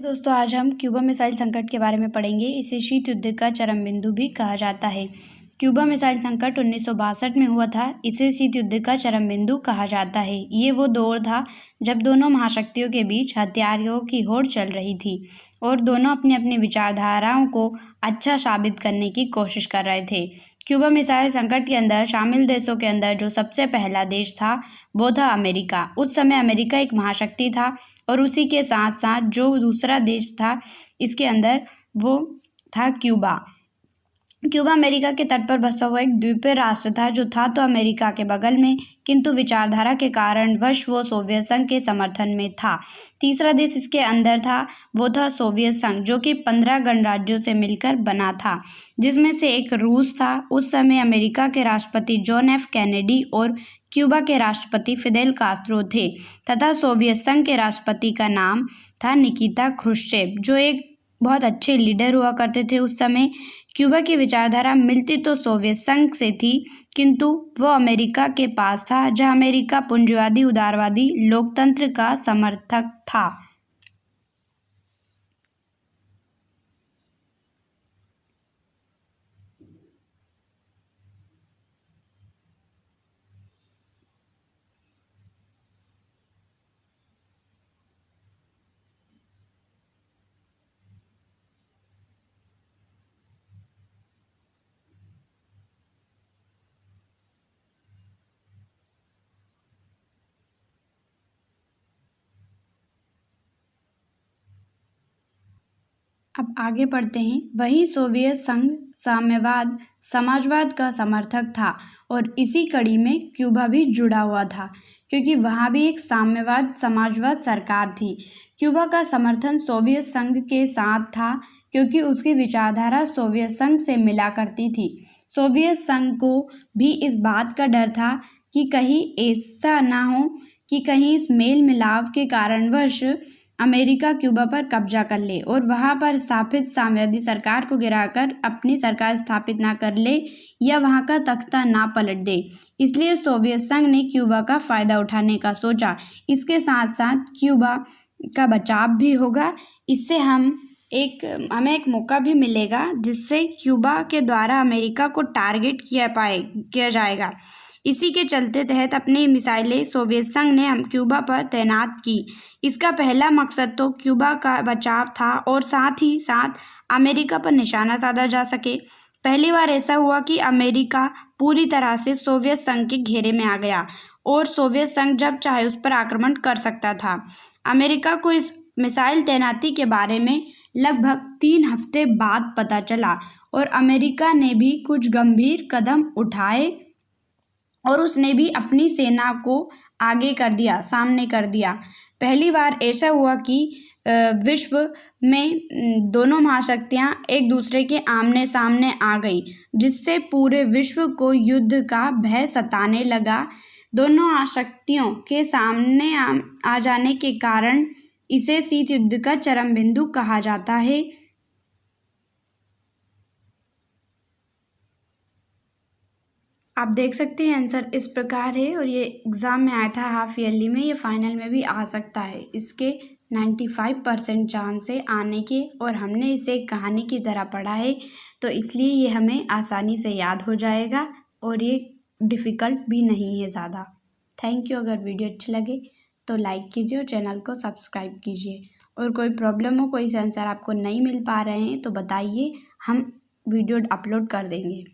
दोस्तों आज हम क्यूबा मिसाइल संकट के बारे में पढ़ेंगे। इसे शीत युद्ध का चरम बिंदु भी कहा जाता है। क्यूबा मिसाइल संकट 1962 में हुआ था। इसे शीत युद्ध का चरम बिंदु कहा जाता है। ये वो दौर था जब दोनों महाशक्तियों के बीच हथियारों की होड़ चल रही थी और दोनों अपनी अपनी विचारधाराओं को अच्छा साबित करने की कोशिश कर रहे थे। क्यूबा मिसाइल संकट के अंदर शामिल देशों के अंदर जो सबसे पहला देश था वो था अमेरिका। उस समय अमेरिका एक महाशक्ति था और उसी के साथ साथ जो दूसरा देश था इसके अंदर वो था क्यूबा। क्यूबा अमेरिका के तट पर बसा हुआ एक द्वीपीय राष्ट्र था जो था तो अमेरिका के बगल में, किंतु विचारधारा के कारणवश वो सोवियत संघ के समर्थन में था। तीसरा देश इसके अंदर था वो था सोवियत संघ, जो कि 15 गणराज्यों से मिलकर बना था, जिसमें से एक रूस था। उस समय अमेरिका के राष्ट्रपति जॉन एफ कैनेडी और क्यूबा के राष्ट्रपति फिदेल कास्त्रो थे तथा सोवियत संघ के राष्ट्रपति का नाम था निकिता ख्रुश्चेव, जो एक बहुत अच्छे लीडर हुआ करते थे उस समय। क्यूबा की विचारधारा मिलती तो सोवियत संघ से थी, किंतु वो अमेरिका के पास था, जहां अमेरिका पूंजीवादी उदारवादी लोकतंत्र का समर्थक था। अब आगे पढ़ते हैं। वही सोवियत संघ साम्यवाद समाजवाद का समर्थक था और इसी कड़ी में क्यूबा भी जुड़ा हुआ था, क्योंकि वहाँ भी एक साम्यवाद समाजवाद सरकार थी। क्यूबा का समर्थन सोवियत संघ के साथ था क्योंकि उसकी विचारधारा सोवियत संघ से मिला करती थी। सोवियत संघ को भी इस बात का डर था कि कहीं ऐसा ना हो कि कहीं इस मेल मिलाप के कारणवश अमेरिका क्यूबा पर कब्जा कर ले और वहां पर स्थापित साम्यवादी सरकार को गिराकर अपनी सरकार स्थापित ना कर ले या वहां का तख्ता ना पलट दे। इसलिए सोवियत संघ ने क्यूबा का फायदा उठाने का सोचा। इसके साथ साथ क्यूबा का बचाव भी होगा। इससे हमें एक मौका भी मिलेगा जिससे क्यूबा के द्वारा अमेरिका को टारगेट किया जाएगा। इसी के चलते तहत अपनी मिसाइलें सोवियत संघ ने क्यूबा पर तैनात की। इसका पहला मकसद तो क्यूबा का बचाव था और साथ ही साथ अमेरिका पर निशाना साधा जा सके। पहली बार ऐसा हुआ कि अमेरिका पूरी तरह से सोवियत संघ के घेरे में आ गया और सोवियत संघ जब चाहे उस पर आक्रमण कर सकता था। अमेरिका को इस मिसाइल तैनाती के बारे में लगभग 3 हफ्ते बाद पता चला और अमेरिका ने भी कुछ गंभीर कदम उठाए और उसने भी अपनी सेना को आगे कर दिया, सामने कर दिया। पहली बार ऐसा हुआ कि विश्व में दोनों महाशक्तियां एक दूसरे के आमने सामने आ गई, जिससे पूरे विश्व को युद्ध का भय सताने लगा। दोनों महाशक्तियों के सामने आ जाने के कारण इसे शीत युद्ध का चरम बिंदु कहा जाता है। आप देख सकते हैं आंसर इस प्रकार है और ये एग्ज़ाम में आया था हाफ ईयरली में, ये फाइनल में भी आ सकता है। इसके 95% चांस है आने के और हमने इसे एक कहानी की तरह पढ़ा है तो इसलिए ये हमें आसानी से याद हो जाएगा और ये डिफ़िकल्ट भी नहीं है ज़्यादा। Thank you. अगर वीडियो अच्छी लगे तो लाइक कीजिए और चैनल को सब्सक्राइब कीजिए। और कोई प्रॉब्लम हो, कोई से आंसर आपको नहीं मिल पा रहे हैं तो बताइए, हम वीडियो अपलोड कर देंगे।